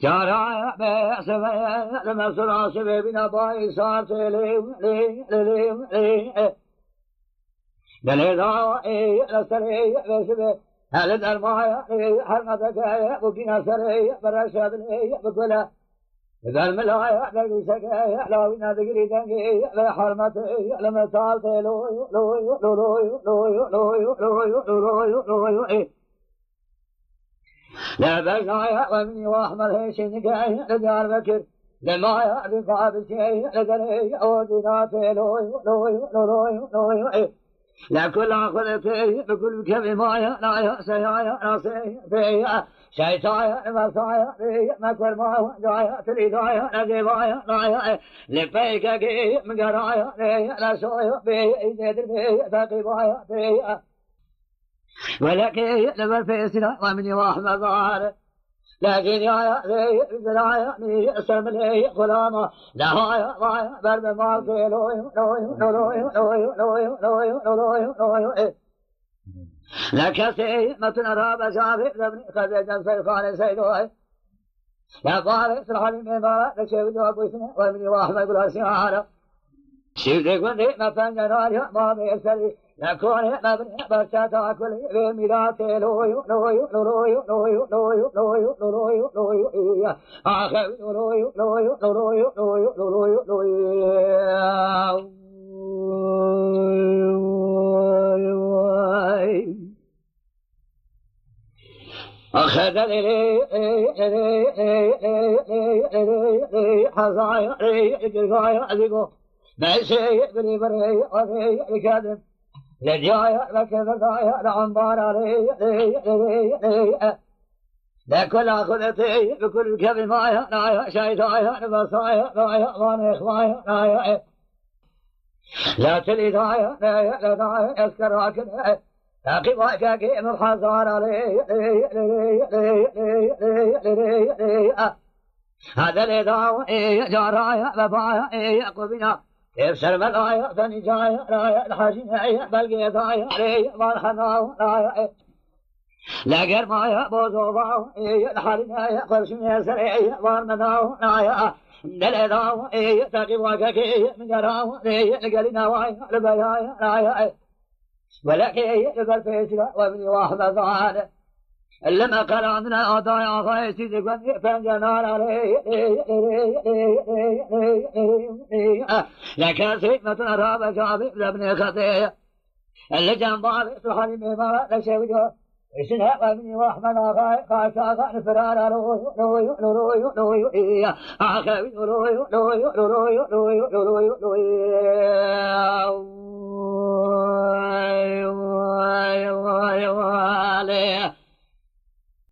جارا بسبب لما صار سببنا باي صار دليلا رسلي بسبب هل درمايا حرمتك وكنا سري برشاد لي بكلا درملايا درسك لا ونا دغري دنگي حرمتي لما صار لو لو لو لو لو لو لو لا بقايا ومني واحمل هيشن قايا لدار بكر لما يعرف عبد شيء لدري أوديناتي لوي لوي لوي لوي لا كل عقلتي بكل كم مايا لا يا سيايا ناصي فيا شيطايا مسايا ما كل ما جايا تريدايا نجيبايا نايا لبيك كي مقرايا لا سويا بي ندر بي تقيبايا بي ولكن لما فيسنا ومن واحد ظهر لكن يا ذرايا اسم لي غلاما لا يا برد ما لوي لوي لوي لوي لوي لوي لوي لك سيمة راب شافي ابن خزيجا سيخان سيدوي يا فارس الحليم ما لك شيء جواب اسمه ومن واحد يقول سيارة شيء قندي ما فنجنا يا ما بيسري نكون مبني برشاتا كل بميراث لوي لوي لوي لوي لوي لوي لوي لوي آخر لوي لوي لوي لوي لوي لوي أخذ لي حصايا جزايا ذيكو ما شيء بني بري أذي الكذب لجايا لك فدايا لعنبار علي لكل أخذتي بكل كذب مايا نايا شيطايا نبصايا نايا وانخوايا نايا لا تلي دايا نايا لا دايا أسكراك لكن واكاكي مبحثار علي هذا لداو جارايا بابايا قبنا يبشر ملايا ثنجايا رايا الحاجينيا بلقيتايا ريا مرحناو رايا لقر مايا بوزوباو الحالينيا قرشميا سريا وارمناو رايا دلداو تاقي واكاكي مجراو ريا لقلنا وايا لبيايا رايا ولكن يقبل فيسلا وابني واحد ظهر لما قال عندنا أضايا غايتي ذكرني فانجنار عليه لكن سيمة رابع شعبي لابن خطية اللي جنبالي سحري مما لشيوجه إسنا وابني واحد غاية خاشاقا نفرار روي روي روي روي آخوي روي روي روي روي روي روي